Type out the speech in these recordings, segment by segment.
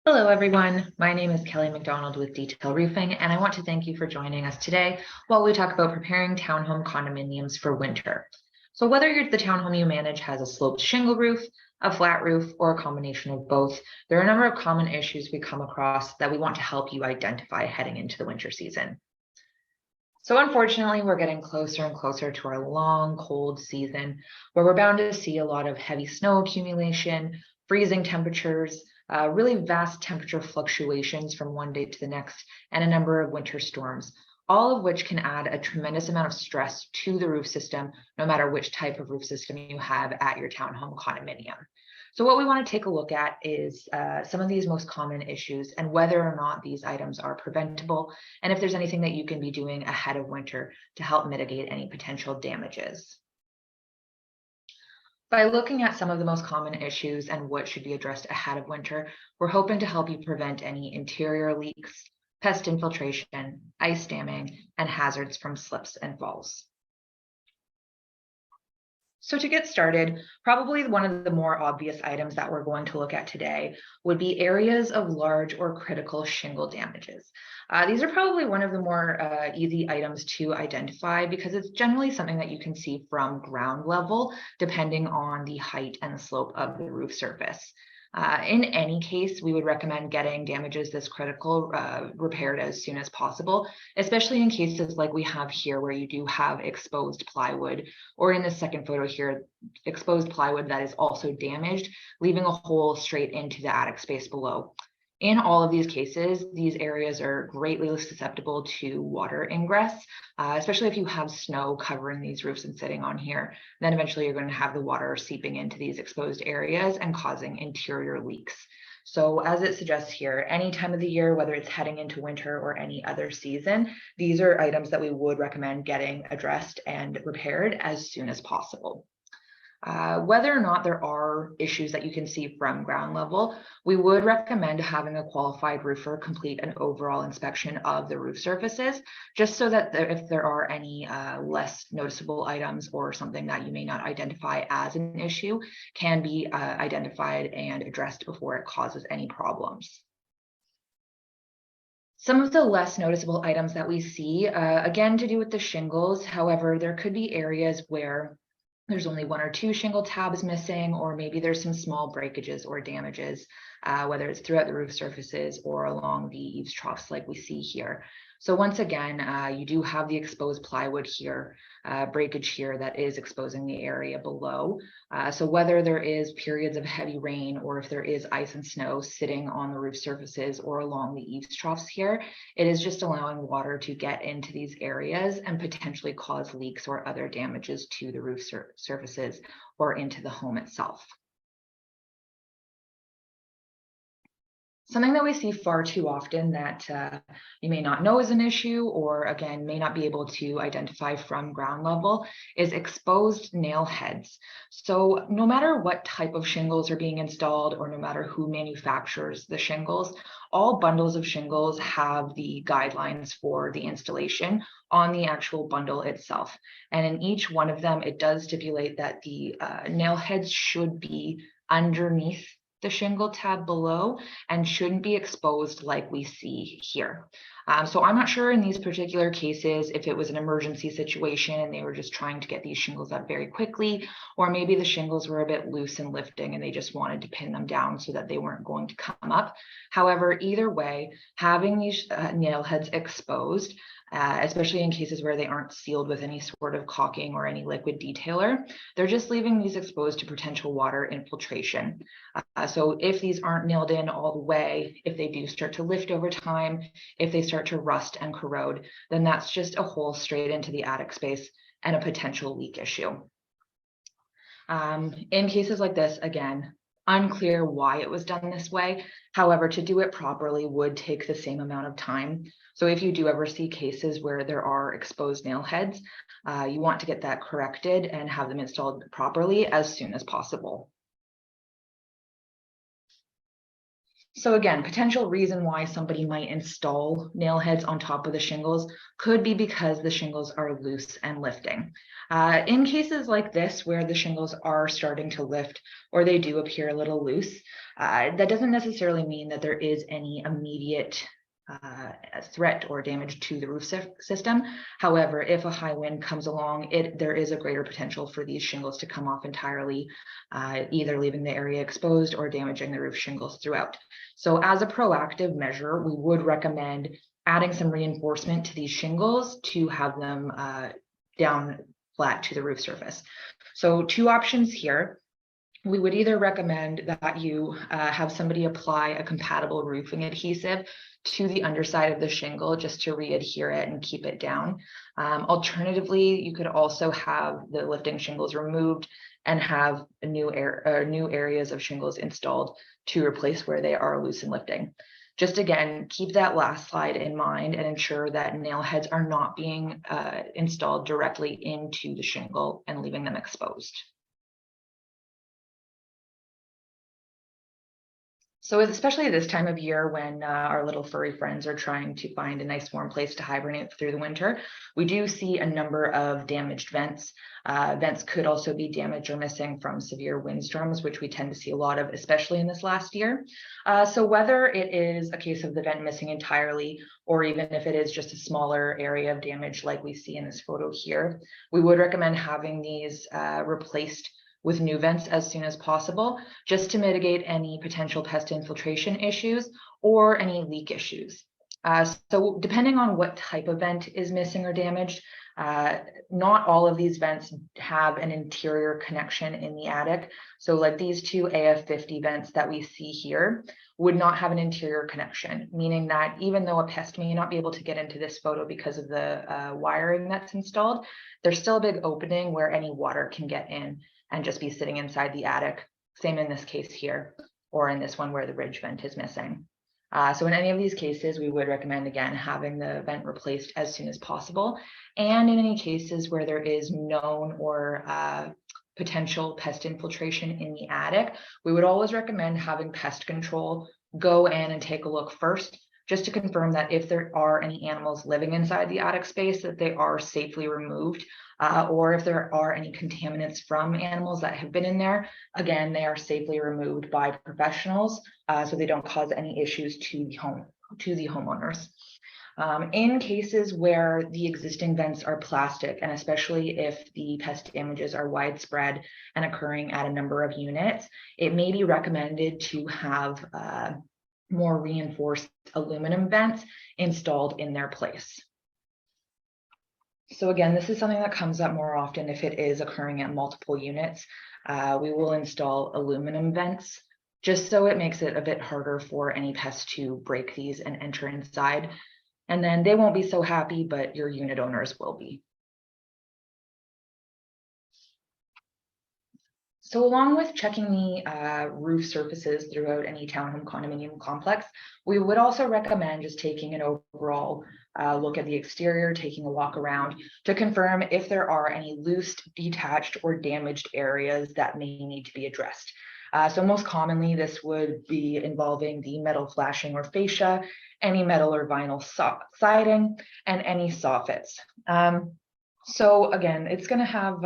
Hello, everyone. My name is Kelly McDonald with Detail Roofing, and I want to thank you for joining us today while we talk about preparing townhome condominiums for winter. So whether the townhome you manage has a sloped shingle roof, a flat roof, or a combination of both, there are a number of common issues we come across that we want to help you identify heading into the winter season. So unfortunately, we're getting closer and closer to our long, cold season where we're bound to see a lot of heavy snow accumulation, freezing temperatures, really vast temperature fluctuations from one day to the next, and a number of winter storms, all of which can add a tremendous amount of stress to the roof system, no matter which type of roof system you have at your townhome condominium. So what we want to take a look at is some of these most common issues and whether or not these items are preventable, and if there's anything that you can be doing ahead of winter to help mitigate any potential damages. By looking at some of the most common issues and what should be addressed ahead of winter, we're hoping to help you prevent any interior leaks, pest infiltration, ice damming, and hazards from slips and falls. So to get started, probably one of the more obvious items that we're going to look at today would be areas of large or critical shingle damages. These are probably one of the more easy items to identify because it's generally something that you can see from ground level, depending on the height and the slope of the roof surface. In any case, we would recommend getting damages this critical repaired as soon as possible, especially in cases like we have here where you do have exposed plywood, or in the second photo here, exposed plywood that is also damaged, leaving a hole straight into the attic space below. In all of these cases, these areas are greatly susceptible to water ingress, especially if you have snow covering these roofs and sitting on here. Then eventually you're going to have the water seeping into these exposed areas and causing interior leaks. So as it suggests here, any time of the year, whether it's heading into winter or any other season, these are items that we would recommend getting addressed and repaired as soon as possible. Whether or not there are issues that you can see from ground level, we would recommend having a qualified roofer complete an overall inspection of the roof surfaces, just so that if there are any less noticeable items or something that you may not identify as an issue, can be identified and addressed before it causes any problems. Some of the less noticeable items that we see, again, to do with the shingles, however, there could be areas where there's only one or two shingle tabs missing, or maybe there's some small breakages or damages, whether it's throughout the roof surfaces or along the eaves troughs like we see here. So once again, you do have the exposed plywood here, breakage here that is exposing the area below. So whether there is periods of heavy rain or if there is ice and snow sitting on the roof surfaces or along the eaves troughs here, it is just allowing water to get into these areas and potentially cause leaks or other damages to the roof surfaces or into the home itself. Something that we see far too often that you may not know is an issue, or again, may not be able to identify from ground level, is exposed nail heads. So no matter what type of shingles are being installed, or no matter who manufactures the shingles, all bundles of shingles have the guidelines for the installation on the actual bundle itself. And in each one of them, it does stipulate that the nail heads should be underneath the shingle tab below and shouldn't be exposed like we see here. So I'm not sure in these particular cases if it was an emergency situation and they were just trying to get these shingles up very quickly, or maybe the shingles were a bit loose and lifting and they just wanted to pin them down so that they weren't going to come up. However, either way, having these nail heads exposed, especially in cases where they aren't sealed with any sort of caulking or any liquid detailer, they're just leaving these exposed to potential water infiltration. So if these aren't nailed in all the way, if they do start to lift over time, if they start to rust and corrode, then that's just a hole straight into the attic space and a potential leak issue. In cases like this, again, unclear why it was done this way. However, to do it properly would take the same amount of time. So if you do ever see cases where there are exposed nail heads, you want to get that corrected and have them installed properly as soon as possible. So again, potential reason why somebody might install nail heads on top of the shingles could be because the shingles are loose and lifting. In cases like this, where the shingles are starting to lift or they do appear a little loose, that doesn't necessarily mean that there is any immediate threat or damage to the roof system. However, if a high wind comes along, there is a greater potential for these shingles to come off entirely, either leaving the area exposed or damaging the roof shingles throughout. So as a proactive measure, we would recommend adding some reinforcement to these shingles to have them down flat to the roof surface. So two options here. We would either recommend that you have somebody apply a compatible roofing adhesive to the underside of the shingle just to re-adhere it and keep it down. Alternatively, you could also have the lifting shingles removed and have new areas of shingles installed to replace where they are loose and lifting. Just again, keep that last slide in mind and ensure that nail heads are not being installed directly into the shingle and leaving them exposed. So especially this time of year when our little furry friends are trying to find a nice warm place to hibernate through the winter, we do see a number of damaged vents. Vents could also be damaged or missing from severe windstorms, which we tend to see a lot of, especially in this last year. So whether it is a case of the vent missing entirely, or even if it is just a smaller area of damage like we see in this photo here, we would recommend having these replaced with new vents as soon as possible, just to mitigate any potential pest infiltration issues or any leak issues. So depending on what type of vent is missing or damaged, not all of these vents have an interior connection in the attic. So like these two AF50 vents that we see here would not have an interior connection, meaning that even though a pest may not be able to get into this photo because of the wiring that's installed, there's still a big opening where any water can get in and just be sitting inside the attic. Same in this case here, or in this one where the ridge vent is missing. So in any of these cases, we would recommend, again, having the vent replaced as soon as possible. And in any cases where there is known or potential pest infiltration in the attic, we would always recommend having pest control go in and take a look first, just to confirm that if there are any animals living inside the attic space, that they are safely removed, or if there are any contaminants from animals that have been in there, again, they are safely removed by professionals, so they don't cause any issues to the homeowners. In cases where the existing vents are plastic, and especially if the pest damages are widespread and occurring at a number of units, it may be recommended to have more reinforced aluminum vents installed in their place. So again, this is something that comes up more often if it is occurring at multiple units. We will install aluminum vents just so it makes it a bit harder for any pests to break these and enter inside. And then they won't be so happy, but your unit owners will be. So along with checking the roof surfaces throughout any townhome condominium complex, we would also recommend just taking an overall look at the exterior, taking a walk around to confirm if there are any loose, detached, or damaged areas that may need to be addressed. So most commonly, this would be involving the metal flashing or fascia, any metal or vinyl siding, and any soffits. So again, it's going to have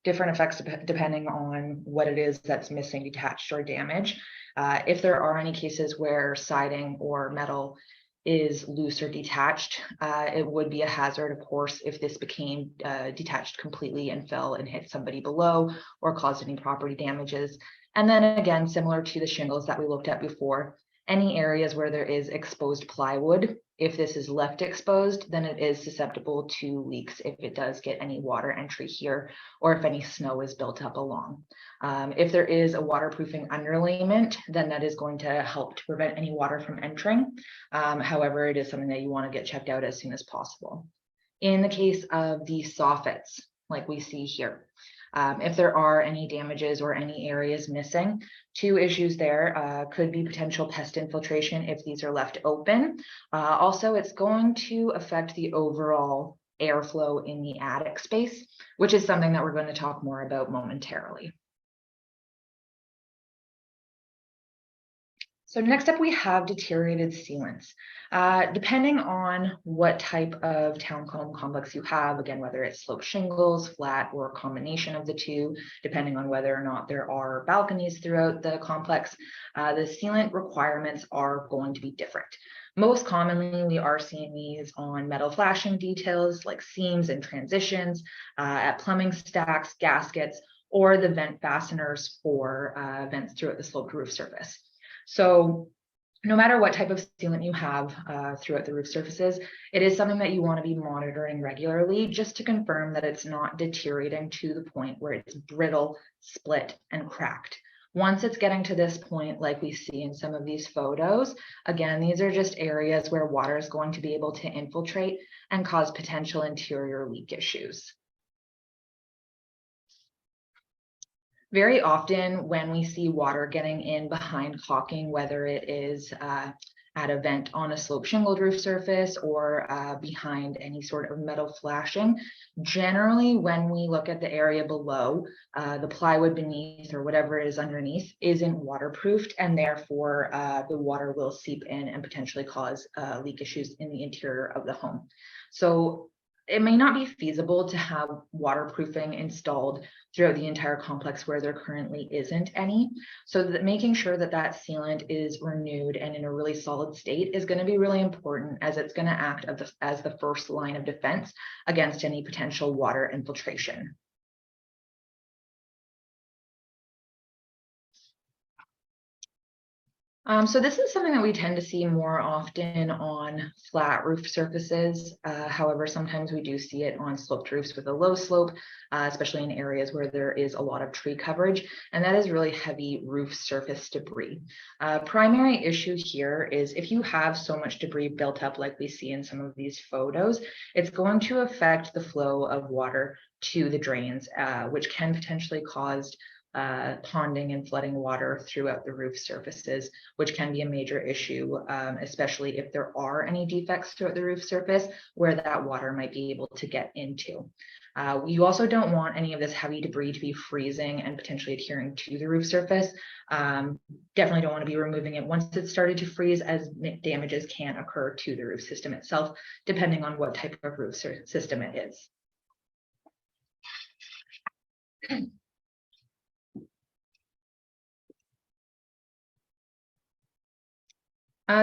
different effects depending on what it is that's missing, detached, or damaged. If there are any cases where siding or metal is loose or detached, it would be a hazard, of course, if this became detached completely and fell and hit somebody below or caused any property damages. And then again, similar to the shingles that we looked at before, any areas where there is exposed plywood, if this is left exposed, then it is susceptible to leaks if it does get any water entry here, or if any snow is built up along. If there is a waterproofing underlayment, then that is going to help to prevent any water from entering. However, it is something that you want to get checked out as soon as possible. In the case of the soffits, like we see here, if there are any damages or any areas missing, two issues there could be potential pest infiltration if these are left open. Also, it's going to affect the overall airflow in the attic space, which is something that we're going to talk more about momentarily. So next up, we have deteriorated sealants. Depending on what type of townhome complex you have, again, whether it's sloped shingles, flat, or a combination of the two, depending on whether or not there are balconies throughout the complex, the sealant requirements are going to be different. Most commonly, we are seeing these on metal flashing details like seams and transitions, at plumbing stacks, gaskets, or the vent fasteners for vents throughout the sloped roof surface. So no matter what type of sealant you have throughout the roof surfaces, it is something that you want to be monitoring regularly just to confirm that it's not deteriorating to the point where it's brittle, split, and cracked. Once it's getting to this point, like we see in some of these photos, again, these are just areas where water is going to be able to infiltrate and cause potential interior leak issues. Very often when we see water getting in behind caulking, whether it is at a vent on a sloped shingled roof surface or behind any sort of metal flashing, generally when we look at the area below, the plywood beneath or whatever is underneath isn't waterproofed, and therefore the water will seep in and potentially cause leak issues in the interior of the home. So it may not be feasible to have waterproofing installed throughout the entire complex where there currently isn't any. So that making sure that that sealant is renewed and in a really solid state is going to be really important, as it's going to act as the first line of defense against any potential water infiltration. So this is something that we tend to see more often on flat roof surfaces. However, sometimes we do see it on sloped roofs with a low slope, especially in areas where there is a lot of tree coverage, and that is really heavy roof surface debris. Primary issue here is if you have so much debris built up like we see in some of these photos, it's going to affect the flow of water to the drains, which can potentially cause ponding and flooding water throughout the roof surfaces, which can be a major issue, especially if there are any defects throughout the roof surface where that water might be able to get into. You also don't want any of this heavy debris to be freezing and potentially adhering to the roof surface. Definitely don't want to be removing it once it's started to freeze, as damages can occur to the roof system itself, depending on what type of roof system it is.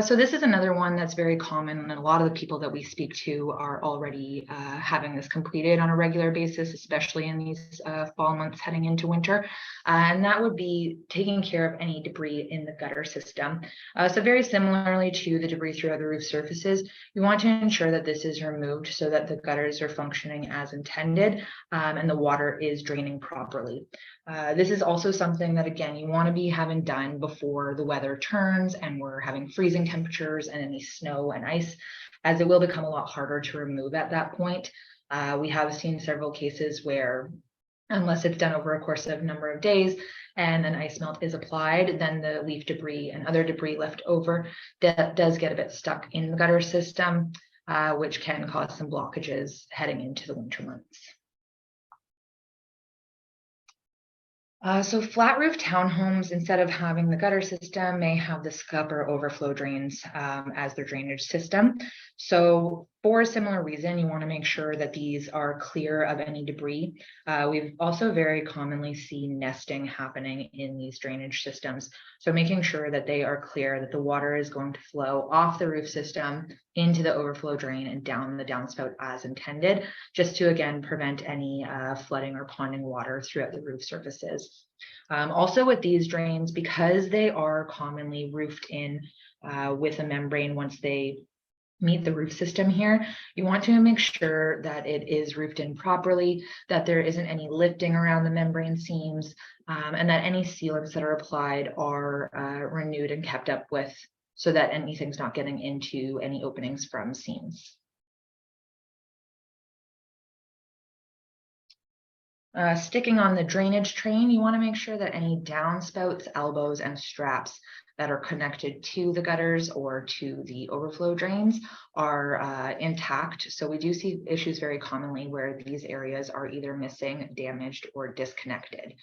So this is another one that's very common, and a lot of the people that we speak to are already having this completed on a regular basis, especially in these fall months heading into winter. And that would be taking care of any debris in the gutter system. So very similarly to the debris throughout the roof surfaces, you want to ensure that this is removed so that the gutters are functioning as intended and the water is draining properly. This is also something that, again, you want to be having done before the weather turns and we're having freezing temperatures and any snow and ice, as it will become a lot harder to remove at that point. We have seen several cases where, unless it's done over a course of a number of days and an ice melt is applied, then the leaf debris and other debris left over does get a bit stuck in the gutter system, which can cause some blockages heading into the winter months. So flat roof townhomes, instead of having the gutter system, may have the scupper overflow drains as their drainage system. So for a similar reason, you want to make sure that these are clear of any debris. We've also very commonly seen nesting happening in these drainage systems. So making sure that they are clear, that the water is going to flow off the roof system into the overflow drain and down the downspout as intended, just to, again, prevent any flooding or ponding water throughout the roof surfaces. Also with these drains, because they are commonly roofed in with a membrane once they meet the roof system here, you want to make sure that it is roofed in properly, that there isn't any lifting around the membrane seams, and that any sealants that are applied are renewed and kept up with, so that anything's not getting into any openings from seams. Sticking on the drainage train, you want to make sure that any downspouts, elbows, and straps that are connected to the gutters or to the overflow drains are intact. So we do see issues very commonly where these areas are either missing, damaged, or disconnected.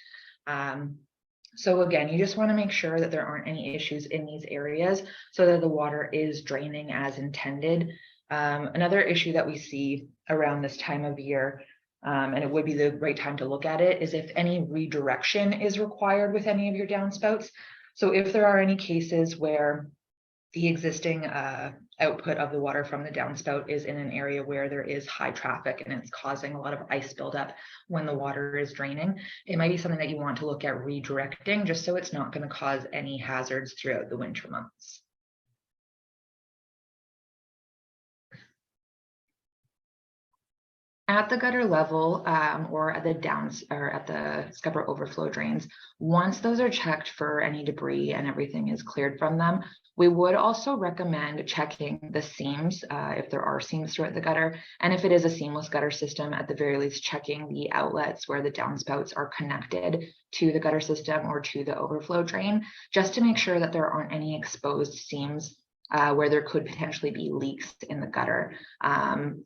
So again, you just want to make sure that there aren't any issues in these areas so that the water is draining as intended. Another issue that we see around this time of year, and it would be the right time to look at it, is if any redirection is required with any of your downspouts. So if there are any cases where the existing output of the water from the downspout is in an area where there is high traffic and it's causing a lot of ice buildup when the water is draining, it might be something that you want to look at redirecting just so it's not going to cause any hazards throughout the winter months. At the gutter level or at the at the scupper overflow drains, once those are checked for any debris and everything is cleared from them, we would also recommend checking the seams if there are seams throughout the gutter. And if it is a seamless gutter system, at the very least, checking the outlets where the downspouts are connected to the gutter system or to the overflow drain, just to make sure that there aren't any exposed seams where there could potentially be leaks in the gutter.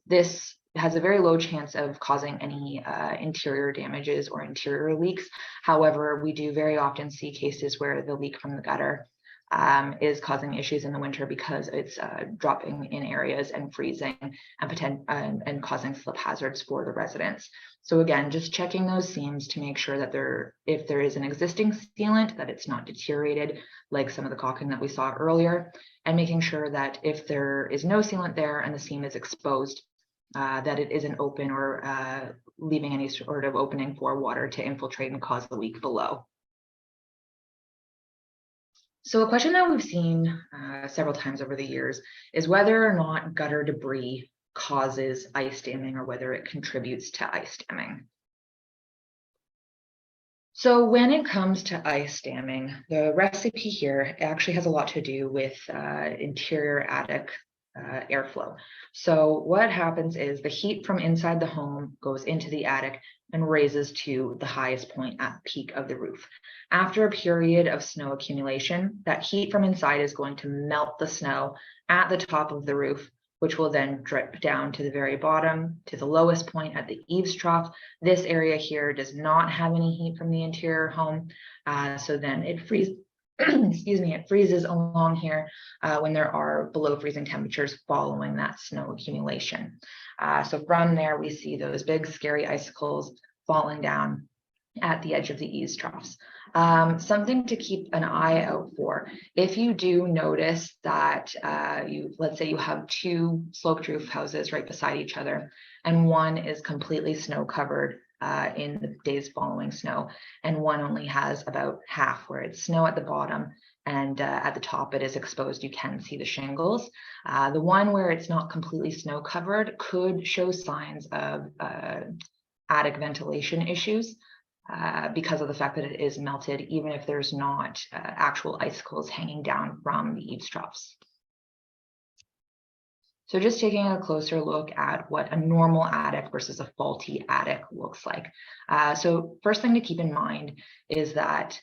This has a very low chance of causing any interior damages or interior leaks. However, we do very often see cases where the leak from the gutter is causing issues in the winter because it's dropping in areas and freezing and causing slip hazards for the residents. So again, just checking those seams to make sure that if there is an existing sealant, that it's not deteriorated like some of the caulking that we saw earlier, and making sure that if there is no sealant there and the seam is exposed, that it isn't open or leaving any sort of opening for water to infiltrate and cause the leak below. So a question that we've seen several times over the years is whether or not gutter debris causes ice damming or whether it contributes to ice damming. So when it comes to ice damming, the recipe here actually has a lot to do with interior attic airflow. So what happens is the heat from inside the home goes into the attic and raises to the highest point at the peak of the roof. After a period of snow accumulation, that heat from inside is going to melt the snow at the top of the roof, which will then drip down to the very bottom, to the lowest point at the eaves trough. This area here does not have any heat from the interior home, so then it freezes. Excuse me, it freezes along here when there are below freezing temperatures following that snow accumulation. So from there, we see those big, scary icicles falling down at the edge of the eaves troughs. Something to keep an eye out for, if you do notice that let's say you have two sloped roof houses right beside each other, and one is completely snow covered in the days following snow, and one only has about half where it's snow at the bottom and at the top it is exposed, you can see the shingles. The one where it's not completely snow covered could show signs of attic ventilation issues because of the fact that it is melted, even if there's not actual icicles hanging down from the eaves troughs. So just taking a closer look at what a normal attic versus a faulty attic looks like. So first thing to keep in mind is that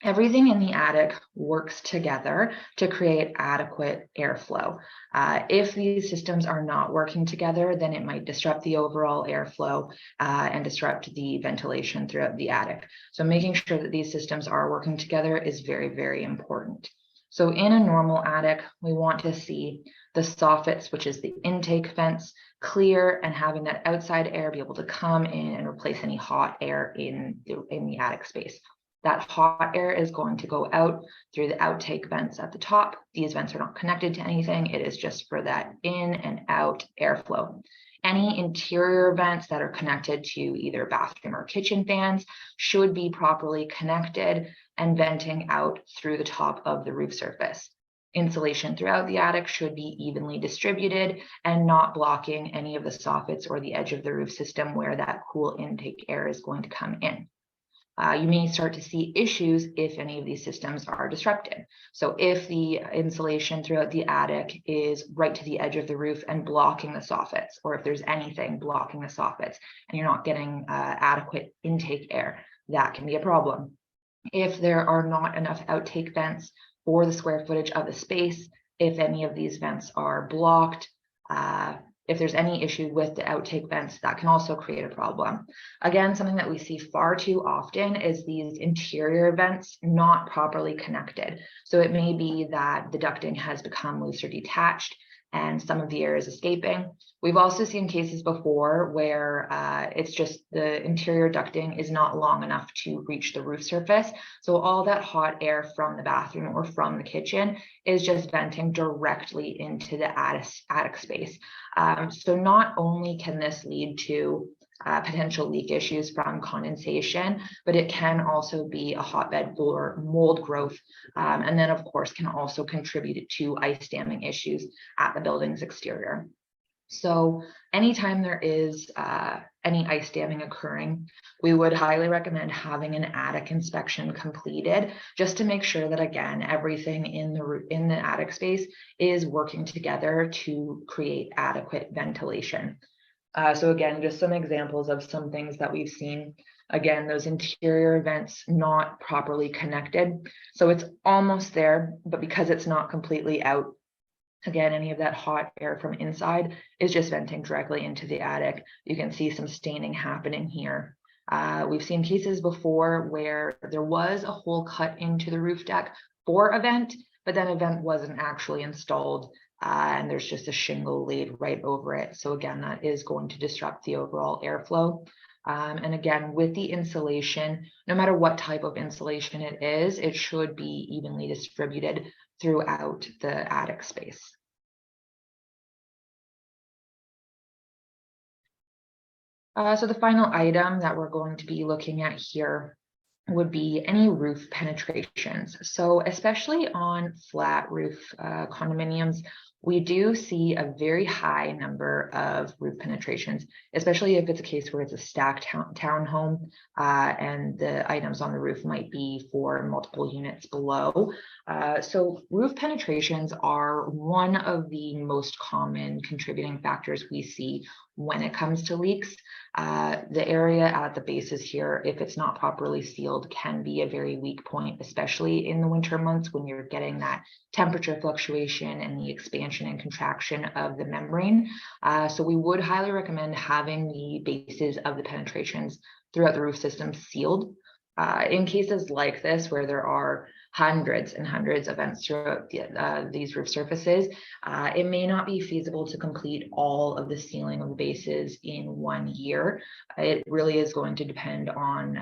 everything in the attic works together to create adequate airflow. If these systems are not working together, then it might disrupt the overall airflow and disrupt the ventilation throughout the attic. So making sure that these systems are working together is very, very important. So in a normal attic, we want to see the soffits, which is the intake vents, clear and having that outside air be able to come in and replace any hot air in the attic space. That hot air is going to go out through the outtake vents at the top. These vents are not connected to anything. It is just for that in and out airflow. Any interior vents that are connected to either bathroom or kitchen fans should be properly connected and venting out through the top of the roof surface. Insulation throughout the attic should be evenly distributed and not blocking any of the soffits or the edge of the roof system where that cool intake air is going to come in. You may start to see issues if any of these systems are disrupted. So if the insulation throughout the attic is right to the edge of the roof and blocking the soffits, or if there's anything blocking the soffits and you're not getting adequate intake air, that can be a problem. If there are not enough outtake vents for the square footage of the space, if any of these vents are blocked, if there's any issue with the outtake vents, that can also create a problem. Again, something that we see far too often is these interior vents not properly connected. So it may be that the ducting has become loose or detached and some of the air is escaping. We've also seen cases before where it's just the interior ducting is not long enough to reach the roof surface. So all that hot air from the bathroom or from the kitchen is just venting directly into the attic space. So not only can this lead to potential leak issues from condensation, but it can also be a hotbed for mold growth. And then of course can also contribute to ice damming issues at the building's exterior. So anytime there is any ice damming occurring, we would highly recommend having an attic inspection completed just to make sure that, again, everything in the attic space is working together to create adequate ventilation. So again, just some examples of some things that we've seen. Again, those interior vents not properly connected. So it's almost there, but because it's not completely out, again, any of that hot air from inside is just venting directly into the attic. You can see some staining happening here. We've seen cases before where there was a hole cut into the roof deck for a vent, but then a vent wasn't actually installed. And there's just a shingle laid right over it. So again, that is going to disrupt the overall airflow. And again, with the insulation, no matter what type of insulation it is, it should be evenly distributed throughout the attic space. So the final item that we're going to be looking at here would be any roof penetrations. So especially on flat roof condominiums, we do see a very high number of roof penetrations, especially if it's a case where it's a stacked townhome and the items on the roof might be for multiple units below. So roof penetrations are one of the most common contributing factors we see when it comes to leaks. The area at the bases here, if it's not properly sealed, can be a very weak point, especially in the winter months when you're getting that temperature fluctuation and the expansion and contraction of the membrane. So we would highly recommend having the bases of the penetrations throughout the roof system sealed. In cases like this, where there are hundreds and hundreds of vents throughout these roof surfaces, it may not be feasible to complete all of the sealing of the bases in 1 year. It really is going to depend on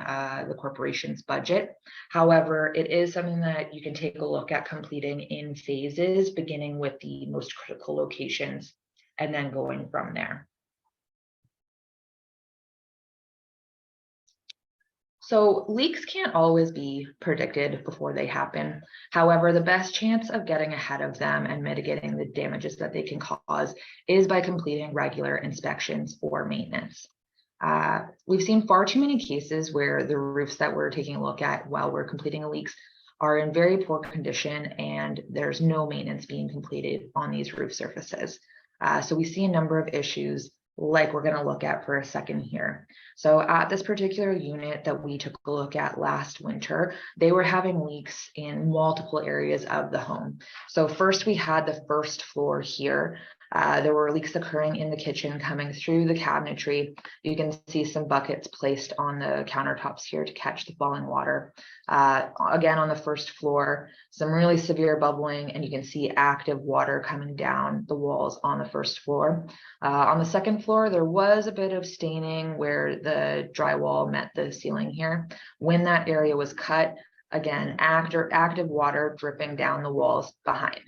the corporation's budget. However, it is something that you can take a look at completing in phases, beginning with the most critical locations and then going from there. So leaks can't always be predicted before they happen. However, the best chance of getting ahead of them and mitigating the damages that they can cause is by completing regular inspections or maintenance. We've seen far too many cases where the roofs that we're taking a look at while we're completing a leaks are in very poor condition and there's no maintenance being completed on these roof surfaces. So we see a number of issues like we're going to look at for a second here. So at this particular unit that we took a look at last winter, they were having leaks in multiple areas of the home. So first we had the first floor here. There were leaks occurring in the kitchen coming through the cabinetry. You can see some buckets placed on the countertops here to catch the falling water. Again, on the first floor, some really severe bubbling, and you can see active water coming down the walls on the first floor. On the second floor, there was a bit of staining where the drywall met the ceiling here. When that area was cut, again, active water dripping down the walls behind.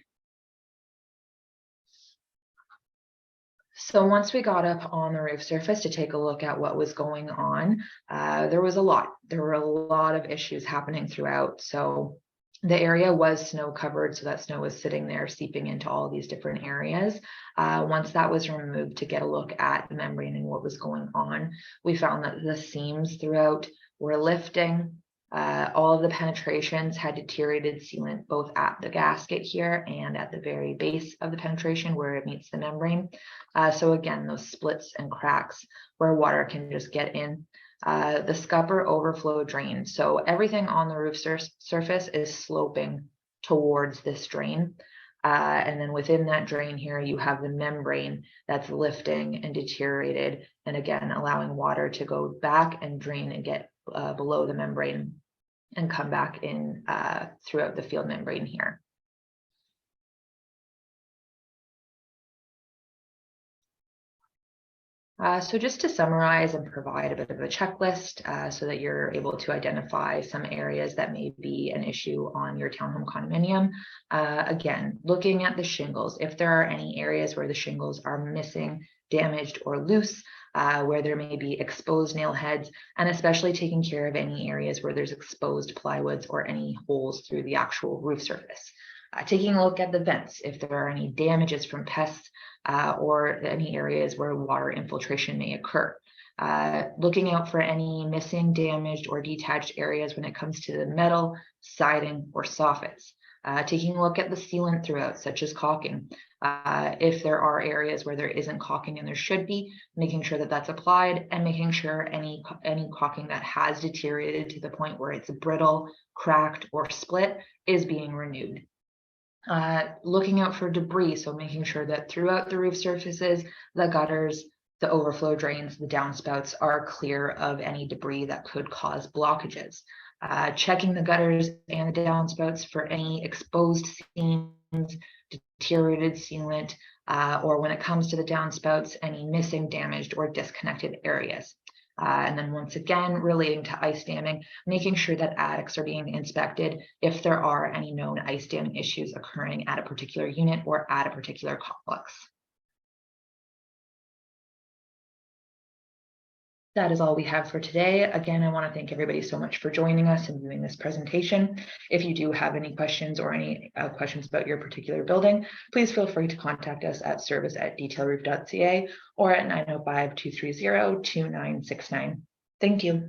So once we got up on the roof surface to take a look at what was going on, there was a lot. There were a lot of issues happening throughout. So the area was snow covered, so that snow was sitting there seeping into all these different areas. Once that was removed to get a look at the membrane and what was going on, we found that the seams throughout were lifting. All of the penetrations had deteriorated sealant both at the gasket here and at the very base of the penetration where it meets the membrane. So again, those splits and cracks where water can just get in. The scupper overflow drain. So everything on the roof surface is sloping towards this drain. And then within that drain here, you have the membrane that's lifting and deteriorated, and again, allowing water to go back and drain and get below the membrane and come back in throughout the field membrane here. So just to summarize and provide a bit of a checklist so that you're able to identify some areas that may be an issue on your townhome condominium. Again, looking at the shingles, if there are any areas where the shingles are missing, damaged, or loose, where there may be exposed nail heads, and especially taking care of any areas where there's exposed plywoods or any holes through the actual roof surface. Taking a look at the vents, if there are any damages from pests or any areas where water infiltration may occur. Looking out for any missing, damaged, or detached areas when it comes to the metal, siding, or soffits. Taking a look at the sealant throughout, such as caulking. If there are areas where there isn't caulking and there should be, making sure that that's applied, and making sure any caulking that has deteriorated to the point where it's brittle, cracked, or split is being renewed. Looking out for debris, so making sure that throughout the roof surfaces, the gutters, the overflow drains, the downspouts are clear of any debris that could cause blockages. Checking the gutters and the downspouts for any exposed seams, deteriorated sealant, or when it comes to the downspouts, any missing, damaged, or disconnected areas. And then once again, relating to ice damming, making sure that attics are being inspected if there are any known ice damming issues occurring at a particular unit or at a particular complex. That is all we have for today. Again, I want to thank everybody so much for joining us and viewing this presentation. If you do have any questions or any questions about your particular building, please feel free to contact us at service@detailroof.ca or at 905-230-2969. Thank you.